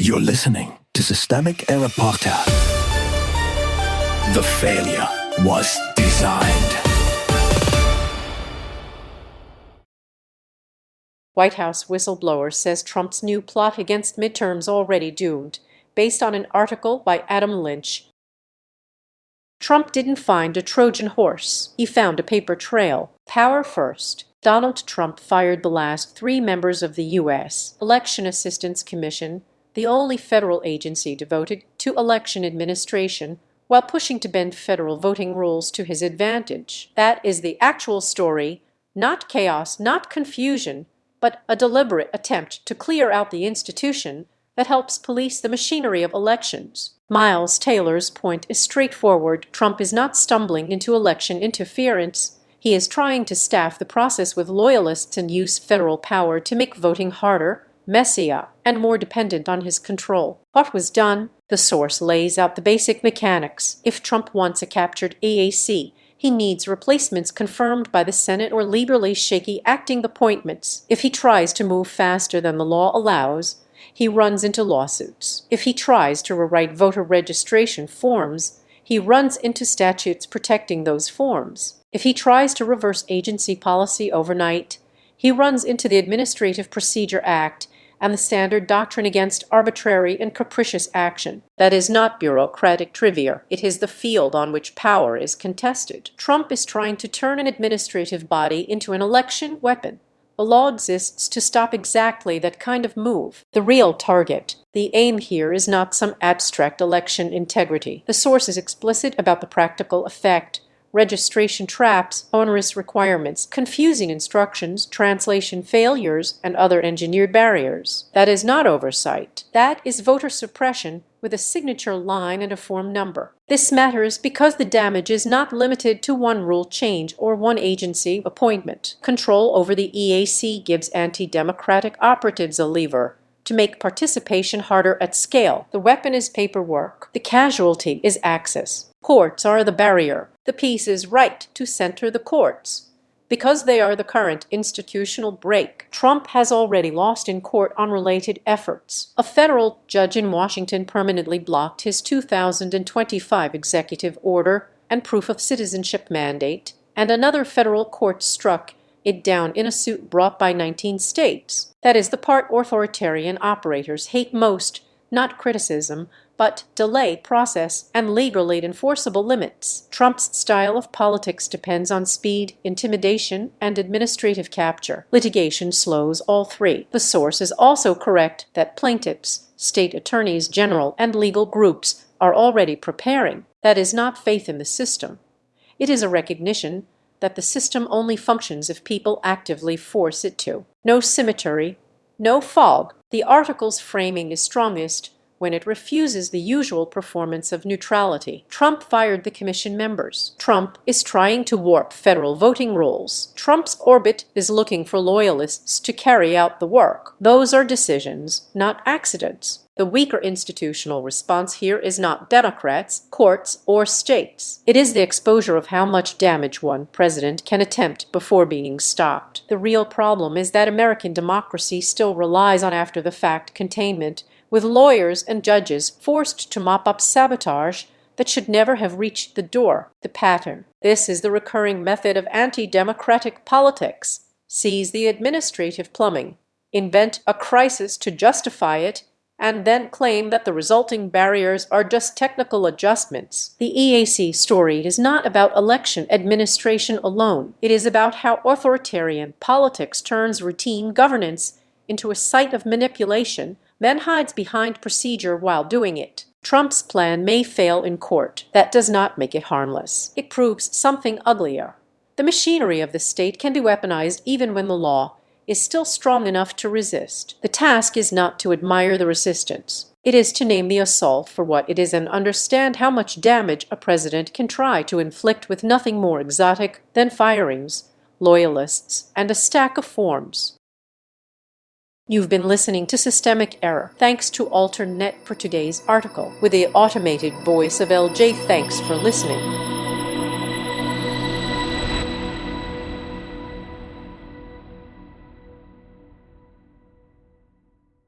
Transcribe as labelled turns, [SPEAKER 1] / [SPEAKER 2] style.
[SPEAKER 1] You're listening to Systemic Error Podcast. The failure was designed.
[SPEAKER 2] White House whistleblower says Trump's new plot against midterms already doomed, based on an article by Adam Lynch. Trump didn't find a Trojan horse. He found a paper trail. Power first. Donald Trump fired the last 3 members of the U.S. Election Assistance Commission, the only federal agency devoted to election administration, while pushing to bend federal voting rules to his advantage. That is the actual story, not chaos, not confusion, but a deliberate attempt to clear out the institution that helps police the machinery of elections. Miles Taylor's point is straightforward. Trump is not stumbling into election interference. He is trying to staff the process with loyalists and use federal power to make voting harder, messier, and more dependent on his control. What was done? The source lays out the basic mechanics. If Trump wants a captured AAC, he needs replacements confirmed by the Senate or legally shaky acting appointments. If he tries to move faster than the law allows, he runs into lawsuits. If he tries to rewrite voter registration forms, he runs into statutes protecting those forms. If he tries to reverse agency policy overnight, he runs into the Administrative Procedure Act and the standard doctrine against arbitrary and capricious action. That is not bureaucratic trivia. It is the field on which power is contested. Trump is trying to turn an administrative body into an election weapon. The law exists to stop exactly that kind of move. The real target, the aim here, is not some abstract election integrity. The source is explicit about the practical effect: registration traps, onerous requirements, confusing instructions, translation failures, and other engineered barriers. That is not oversight. That is voter suppression with a signature line and a form number. This matters because the damage is not limited to one rule change or one agency appointment. Control over the EAC gives anti-democratic operatives a lever to make participation harder at scale. The weapon is paperwork. The casualty is access. Courts are the barrier. The piece is right to center the courts. Because they are the current institutional break, Trump has already lost in court on related efforts. A federal judge in Washington permanently blocked his 2025 executive order and proof of citizenship mandate, and another federal court struck it down in a suit brought by 19 states. That is the part authoritarian operators hate most, not criticism, but delay, process, and legally enforceable limits. Trump's style of politics depends on speed, intimidation, and administrative capture. Litigation slows all 3. The source is also correct that plaintiffs, state attorneys general, and legal groups are already preparing. That is not faith in the system. It is a recognition that the system only functions if people actively force it to. No symmetry, no fog. The article's framing is strongest when it refuses the usual performance of neutrality. Trump fired the commission members. Trump is trying to warp federal voting rules. Trump's orbit is looking for loyalists to carry out the work. Those are decisions, not accidents. The weaker institutional response here is not Democrats, courts, or states. It is the exposure of how much damage one president can attempt before being stopped. The real problem is that American democracy still relies on after-the-fact containment, with lawyers and judges forced to mop up sabotage that should never have reached the door. The pattern. This is the recurring method of anti-democratic politics. Seize the administrative plumbing, invent a crisis to justify it, and then claim that the resulting barriers are just technical adjustments. The EAC story is not about election administration alone. It is about how authoritarian politics turns routine governance into a site of manipulation, then hides behind procedure while doing it. Trump's plan may fail in court. That does not make it harmless. It proves something uglier. The machinery of the state can be weaponized even when the law is still strong enough to resist. The task is not to admire the resistance. It is to name the assault for what it is and understand how much damage a president can try to inflict with nothing more exotic than firings, loyalists, and a stack of forms. You've been listening to Systemic Error. Thanks to AlterNet for today's article. With the automated voice of LJ, thanks for listening.